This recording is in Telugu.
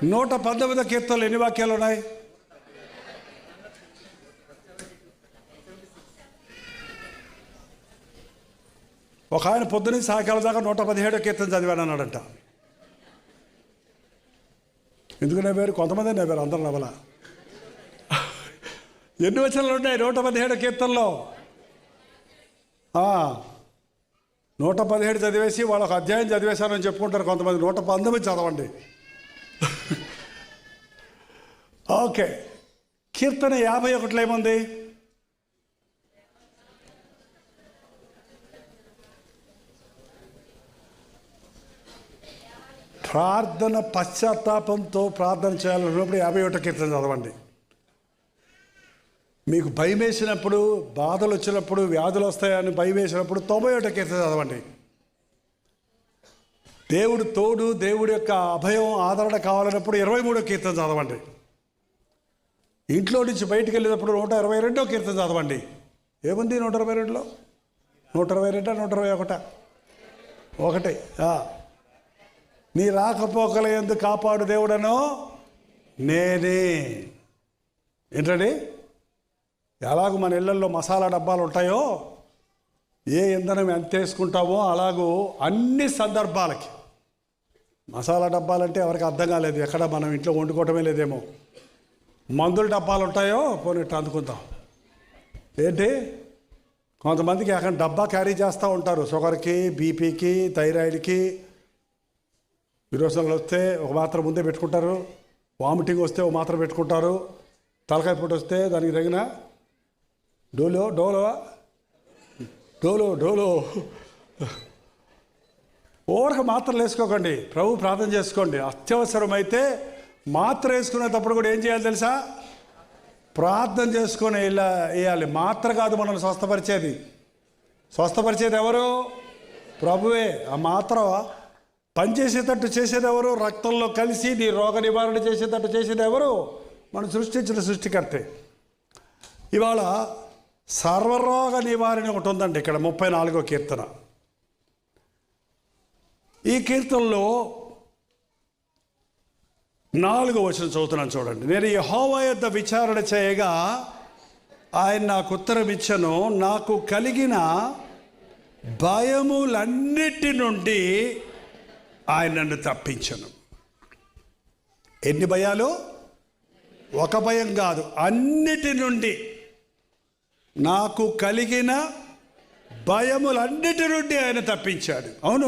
119 కీర్తనలు ఎన్ని వాక్యాలు ఉన్నాయి? ఒక ఆయన పొద్దున్న సాయంకాలం దాకా 117 కీర్తన చదివాను అన్నాడంట. ఎందుకు నవ్వారు? కొంతమంది నవ్వారు, అందరూ నవ్వాల. ఎన్ని వచనాలు ఉన్నాయి 117 కీర్తనలో? 117 చదివేసి వాళ్ళొక అధ్యాయం చదివేశారని చెప్పుకుంటారు కొంతమంది. 119 చదవండి. ఓకే, కీర్తన 51లో ఏముంది? ప్రార్థన, పశ్చాత్తాపంతో ప్రార్థన చేయాలన్నప్పుడు 51 కీర్తన చదవండి. మీకు భయం వేసినప్పుడు, బాధలు వచ్చినప్పుడు, వ్యాధులు వస్తాయని భయం వేసినప్పుడు 91 కీర్తన చదవండి. దేవుడు తోడు, దేవుడి యొక్క అభయం, ఆదరణ కావాలన్నప్పుడు 23 కీర్తన చదవండి. ఇంట్లో నుంచి బయటికి వెళ్ళేటప్పుడు 122 కీర్తన చదవండి. ఏముంది 122లో? 122, 121? ఒకటే. నీ రాకపోకల యందు కాపాడు దేవుడను నేనే. ఏంటండి? ఎలాగూ మన ఇళ్లల్లో మసాలా డబ్బాలు ఉంటాయో, ఏ ఇంధనం ఎంత వేసుకుంటామో అలాగూ అన్ని సందర్భాలకి మసాలా డబ్బాలంటే ఎవరికి అర్థం కాలేదు. ఎక్కడ మనం ఇంట్లో వండుకోవటమే లేదేమో. మందుల డబ్బాలు ఉంటాయో పోనట్టు అందుకుందాం. ఏంటి, కొంతమందికి అక్కడ డబ్బా క్యారీ చేస్తూ ఉంటారు. షుగర్కి, బీపీకి, థైరాయిడ్కి. విరోచనలు వస్తే ఒక మాత్ర ముందే పెట్టుకుంటారు. వామిటింగ్ వస్తే ఒక మాత్ర పెట్టుకుంటారు. తలకాయ పొట్టు వస్తే దానికి తగిన డోలో ఓరక మాత్రలు వేసుకోకండి. ప్రభు ప్రార్థన చేసుకోండి. అత్యవసరమైతే మాత్ర వేసుకునేటప్పుడు కూడా ఏం చేయాలి తెలుసా? ప్రార్థన చేసుకొని ఇలా వేయాలి. మాత్ర కాదు మనల్ని స్వస్థపరిచేది ఎవరు? ప్రభువే. ఆ మాత్ర పనిచేసేటట్టు చేసేది ఎవరు? రక్తంలో కలిసి నీ రోగ నివారణ చేసేటట్టు చేసేది ఎవరు? మనం సృష్టించిన సృష్టికర్తే. ఇవాళ సర్వరోగ నివారణ ఒకటి ఉందండి ఇక్కడ 34వ కీర్తన. ఈ కీర్తనలో 4వ వచనం చదువుతున్నాను చూడండి. నేను యెహోవా యొద్ద విచారణ చేయగా ఆయన నాకు ఉత్తరం ఇచ్చెను. నాకు కలిగిన భయములన్నిటి నుండి ఆయన నన్ను తప్పించను. ఎన్ని భయాలు? ఒక భయం కాదు, అన్నిటి నుండి. నాకు కలిగిన భయములన్నిటి నుండి ఆయన తప్పించాడు. అవును.